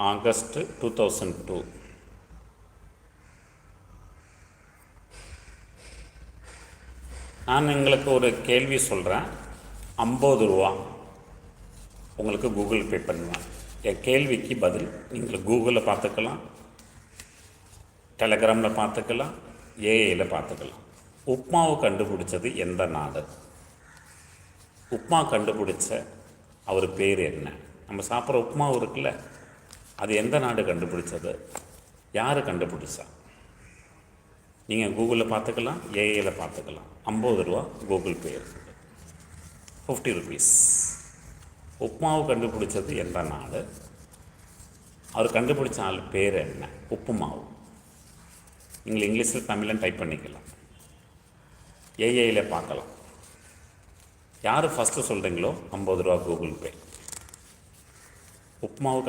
August 2002. நான் எங்களுக்கு ஒரு கேள்வி சொல்கிறேன். 50 ரூபா உங்களுக்கு கூகுள் பே பண்ணுவேன். என் கேள்விக்கு பதில் நீங்கள் கூகுளில் பார்த்துக்கலாம், டெலகிராமில் பார்த்துக்கலாம், ஏஐயில் பார்த்துக்கலாம். உப்மாவை கண்டுபிடிச்சது எந்த நாடு? உப்மா கண்டுபிடிச்ச அவர் பேர் என்ன? நம்ம சாப்பிட்ற உப்மாவு இருக்குல்ல, அது எந்த நாடு கண்டுபிடிச்சது? யார் கண்டுபிடிச்சா? நீங்கள் கூகுளில் பார்த்துக்கலாம், ஏஐயில் பார்த்துக்கலாம். 50 ரூபா கூகுள் பே இருக்குது. 50 ருபீஸ். உப்மாவை கண்டுபிடிச்சது எந்த நாடு? அவர் கண்டுபிடிச்ச ஆள் பேர் என்ன? உப்புமாவு. நீங்கள் இங்கிலீஷில் தமிழில் டைப் பண்ணிக்கலாம், ஏஐயில் பார்க்கலாம். யார் ஃபஸ்ட்டு சொல்கிறீங்களோ 50 ரூபா கூகுள் பே. உப்மாவை